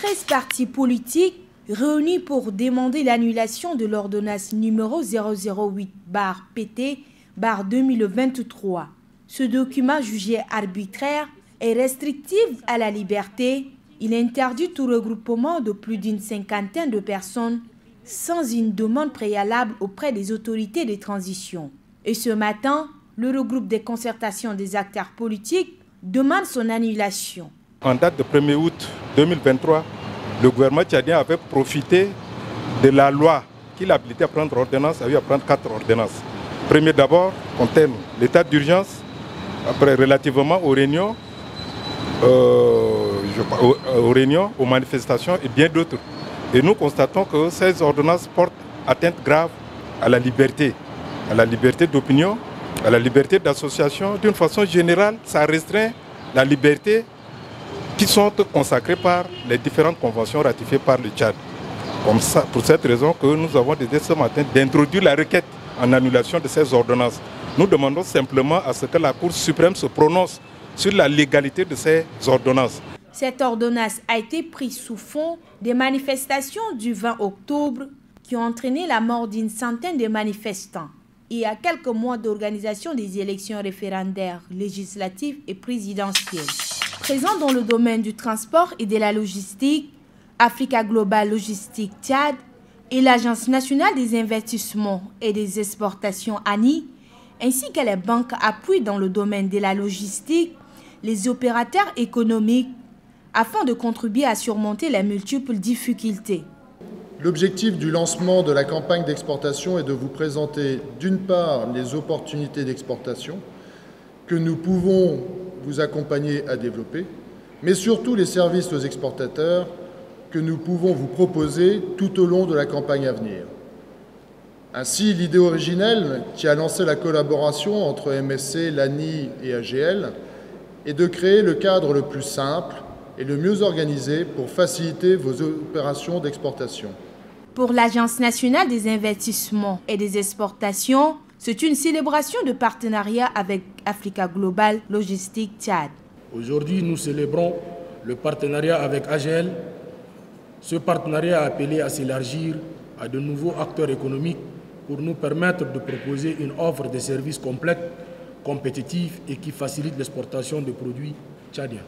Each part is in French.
13 partis politiques réunis pour demander l'annulation de l'ordonnance numéro 008/PT/2023. Ce document jugé arbitraire et restrictif à la liberté, il interdit tout regroupement de plus d'une cinquantaine de personnes sans une demande préalable auprès des autorités de transition. Et ce matin, le regroupe des concertations des acteurs politiques demande son annulation. En date de 1er août 2023, le gouvernement tchadien avait profité de la loi qui l'habilitait à prendre ordonnance, à prendre 4 ordonnances. Premier d'abord, concerne l'état d'urgence, après relativement aux réunions, aux manifestations et bien d'autres. Et nous constatons que ces ordonnances portent atteinte grave à la liberté d'opinion, à la liberté d'association. D'une façon générale, ça restreint la liberté qui sont consacrées par les différentes conventions ratifiées par le Tchad. Comme ça, pour cette raison que nous avons décidé ce matin d'introduire la requête en annulation de ces ordonnances. Nous demandons simplement à ce que la Cour suprême se prononce sur la légalité de ces ordonnances. Cette ordonnance a été prise sous fond des manifestations du 20 octobre qui ont entraîné la mort d'une centaine de manifestants et à quelques mois d'organisation des élections référendaires, législatives et présidentielles. Présent dans le domaine du transport et de la logistique, Africa Global Logistique Tchad et l'Agence nationale des investissements et des exportations ANI, ainsi que les banques appuient dans le domaine de la logistique, les opérateurs économiques, afin de contribuer à surmonter les multiples difficultés. L'objectif du lancement de la campagne d'exportation est de vous présenter d'une part les opportunités d'exportation que nous pouvons vous accompagner à développer, mais surtout les services aux exportateurs que nous pouvons vous proposer tout au long de la campagne à venir. Ainsi, l'idée originelle qui a lancé la collaboration entre MSC, l'ANI et AGL est de créer le cadre le plus simple et le mieux organisé pour faciliter vos opérations d'exportation. Pour l'Agence nationale des investissements et des exportations, c'est une célébration de partenariat avec Africa Global Logistique Tchad. Aujourd'hui, nous célébrons le partenariat avec AGL. Ce partenariat a appelé à s'élargir à de nouveaux acteurs économiques pour nous permettre de proposer une offre de services complète, compétitive et qui facilite l'exportation de produits tchadiens.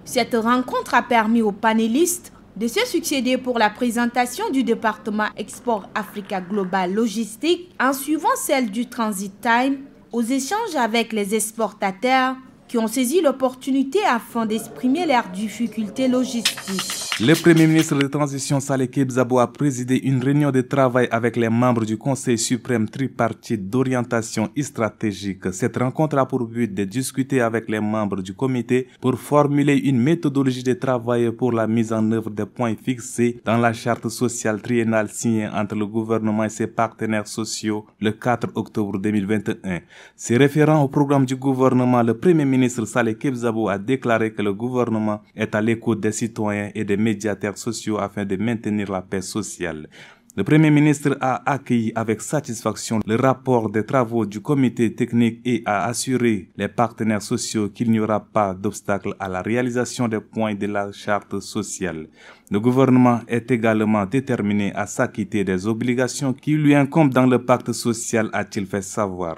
Cette rencontre a permis aux panélistes de se succéder pour la présentation du département Export Africa Global Logistique en suivant celle du Transit Time aux échanges avec les exportateurs qui ont saisi l'opportunité afin d'exprimer leurs difficultés logistiques. Le Premier ministre de transition Saleh Kebzabo a présidé une réunion de travail avec les membres du Conseil suprême tripartite d'orientation stratégique. Cette rencontre a pour but de discuter avec les membres du comité pour formuler une méthodologie de travail pour la mise en œuvre des points fixés dans la charte sociale triennale signée entre le gouvernement et ses partenaires sociaux le 4 octobre 2021. Se référant au programme du gouvernement, le Premier ministre Saleh Kebzabo a déclaré que le gouvernement est à l'écoute des citoyens et des médiateurs sociaux afin de maintenir la paix sociale. Le Premier ministre a accueilli avec satisfaction le rapport des travaux du comité technique et a assuré les partenaires sociaux qu'il n'y aura pas d'obstacle à la réalisation des points de la charte sociale. Le gouvernement est également déterminé à s'acquitter des obligations qui lui incombent dans le pacte social, a-t-il fait savoir.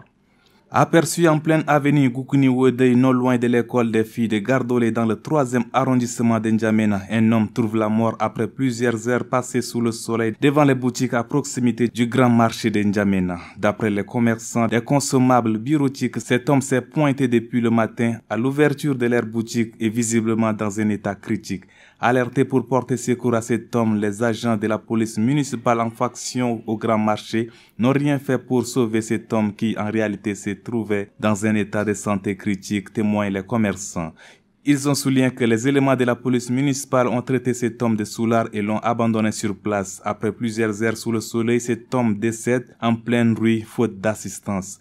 Aperçu en pleine avenue Goukouni-Wedei, non loin de l'école des filles de Gardolé dans le 3e arrondissement de N'Djamena, un homme trouve la mort après plusieurs heures passées sous le soleil devant les boutiques à proximité du grand marché de N'Djamena. D'après les commerçants des consommables bureautiques, cet homme s'est pointé depuis le matin à l'ouverture de leur boutique et visiblement dans un état critique. Alertés pour porter secours à cet homme, les agents de la police municipale en faction au grand marché n'ont rien fait pour sauver cet homme qui en réalité se trouvait dans un état de santé critique, témoignent les commerçants. Ils ont souligné que les éléments de la police municipale ont traité cet homme de soulard et l'ont abandonné sur place. Après plusieurs heures sous le soleil, cet homme décède en pleine rue faute d'assistance.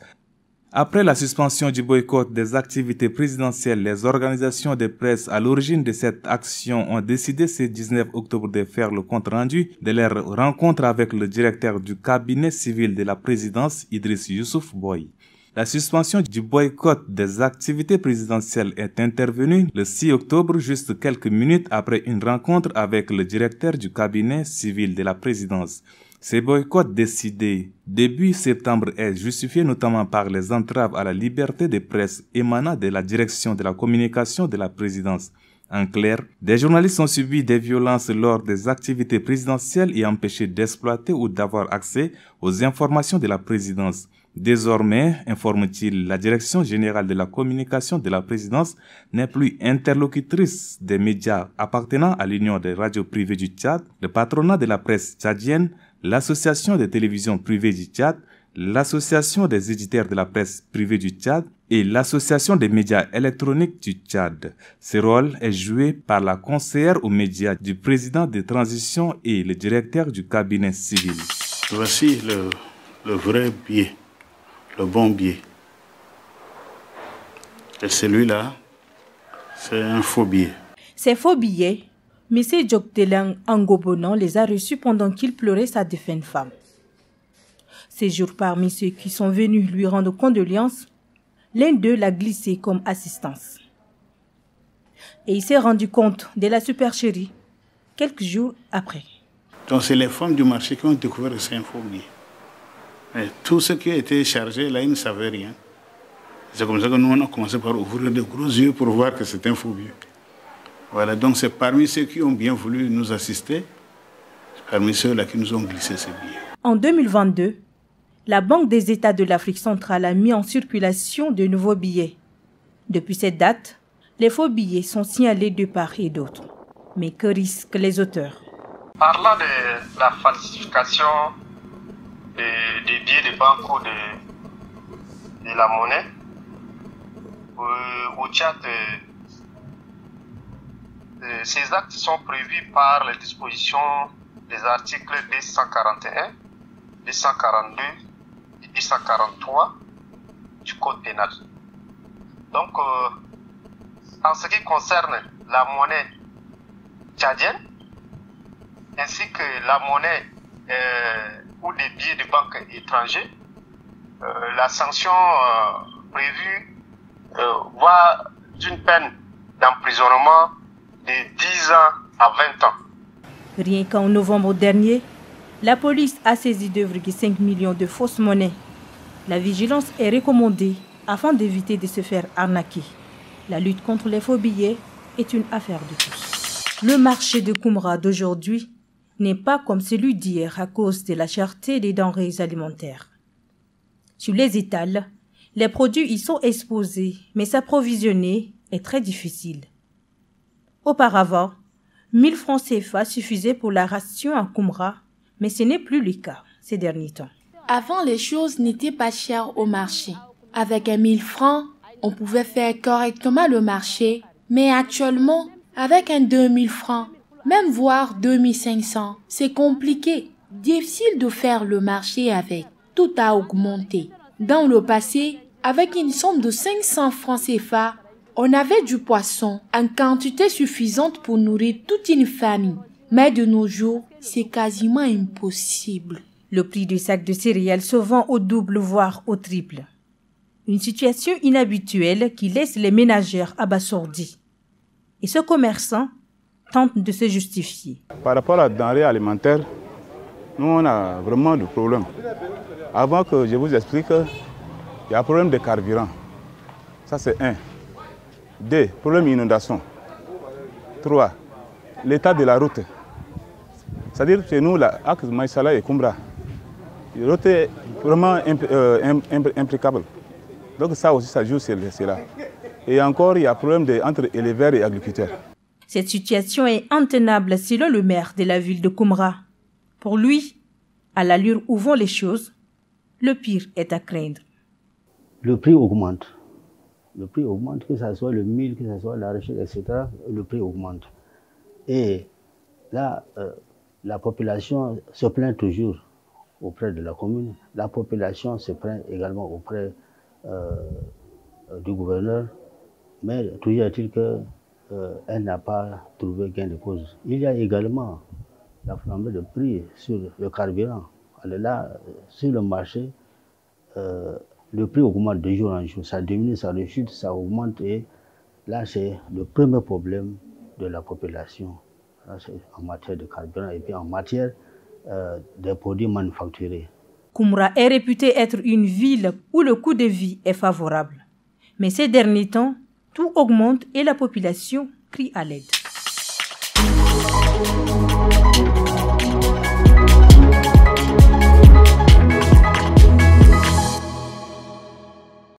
Après la suspension du boycott des activités présidentielles, les organisations de presse à l'origine de cette action ont décidé ce 19 octobre de faire le compte-rendu de leur rencontre avec le directeur du cabinet civil de la présidence, Idriss Youssouf Boy. La suspension du boycott des activités présidentielles est intervenue le 6 octobre, juste quelques minutes après une rencontre avec le directeur du cabinet civil de la présidence. Ces boycotts décidés début septembre est justifié notamment par les entraves à la liberté de presse émanant de la direction de la communication de la présidence. En clair, des journalistes ont subi des violences lors des activités présidentielles et empêchés d'exploiter ou d'avoir accès aux informations de la présidence. Désormais, informe-t-il, la direction générale de la communication de la présidence n'est plus interlocutrice des médias appartenant à l'Union des radios privées du Tchad, le patronat de la presse tchadienne, l'Association des télévisions privées du Tchad, l'Association des éditeurs de la presse privée du Tchad et l'Association des médias électroniques du Tchad. Ce rôle est joué par la conseillère aux médias du président de transition et le directeur du cabinet civil. Voici le vrai biais, le bon biais. Et celui-là, c'est un faux billet. Ces faux billets, M. Djoktelang Angobonan les a reçus pendant qu'il pleurait sa défunte femme. Ces jours, parmi ceux qui sont venus lui rendre condoléances, l'un d'eux l'a glissé comme assistance. Et il s'est rendu compte de la supercherie quelques jours après. Donc c'est les femmes du marché qui ont découvert que c'est un faux billet. Mais tout ce qui a été chargé, là, ils ne savaient rien. C'est comme ça que nous, on a commencé par ouvrir de gros yeux pour voir que c'est un faux billet. Voilà, donc c'est parmi ceux qui ont bien voulu nous assister, parmi ceux-là qui nous ont glissé ces billets. En 2022, la Banque des États de l'Afrique centrale a mis en circulation de nouveaux billets. Depuis cette date, les faux billets sont signalés de part et d'autre. Mais que risquent les auteurs? Parlant de la falsification des billets de banque ou de la monnaie, au Tchad, ces actes sont prévus par les dispositions des articles 241, 242 et 243 du Code pénal. Donc, en ce qui concerne la monnaie tchadienne, ainsi que la monnaie ou les billets de banque étrangers, la sanction prévue va d'une peine d'emprisonnement de 10 ans à 20 ans. Rien qu'en novembre dernier, la police a saisi 2,5 millions de fausses monnaies. La vigilance est recommandée afin d'éviter de se faire arnaquer. La lutte contre les faux billets est une affaire de tous. Le marché de Koumra d'aujourd'hui n'est pas comme celui d'hier à cause de la cherté des denrées alimentaires. Sur les étals, les produits y sont exposés, mais s'approvisionner est très difficile. Auparavant, 1000 francs CFA suffisaient pour la ration à Koumra, mais ce n'est plus le cas ces derniers temps. Avant, les choses n'étaient pas chères au marché. Avec 1000 francs, on pouvait faire correctement le marché, mais actuellement, avec 2000 francs, même voire 2500, c'est compliqué. Difficile de faire le marché avec. Tout a augmenté. Dans le passé, avec une somme de 500 francs CFA, on avait du poisson en quantité suffisante pour nourrir toute une famille. Mais de nos jours, c'est quasiment impossible. Le prix du sac de céréales se vend au double voire au triple. Une situation inhabituelle qui laisse les ménagères abasourdies. Et ce commerçant tente de se justifier. Par rapport à la denrée alimentaire, nous on a vraiment des problèmes. Avant que je vous explique, il y a un problème de carburant. Ça c'est 1. 2. Problème d'inondation. 3. L'état de la route. C'est-à-dire chez nous, l'axe Maïsala et Koumra, la route est vraiment impeccable. Donc ça aussi, ça joue sur cela. Et encore, il y a un problème entre éleveurs et agriculteurs. Cette situation est intenable selon le maire de la ville de Koumra. Pour lui, à l'allure où vont les choses, le pire est à craindre. Le prix augmente. Le prix augmente, que ce soit le mil, que ce soit l'arachide, etc. Le prix augmente. Et là, la population se plaint toujours auprès de la commune. La population se plaint également auprès du gouverneur. Mais toujours est-il qu'elle n'a pas trouvé gain de cause. Il y a également la flambée de prix sur le carburant. Alors là, sur le marché, le prix augmente de jour en jour. Ça diminue, ça rechute, ça augmente. Et là, c'est le premier problème de la population. Là, c'est en matière de carburant et puis en matière des produits manufacturés. Koumra est réputée être une ville où le coût de vie est favorable. Mais ces derniers temps, tout augmente et la population crie à l'aide.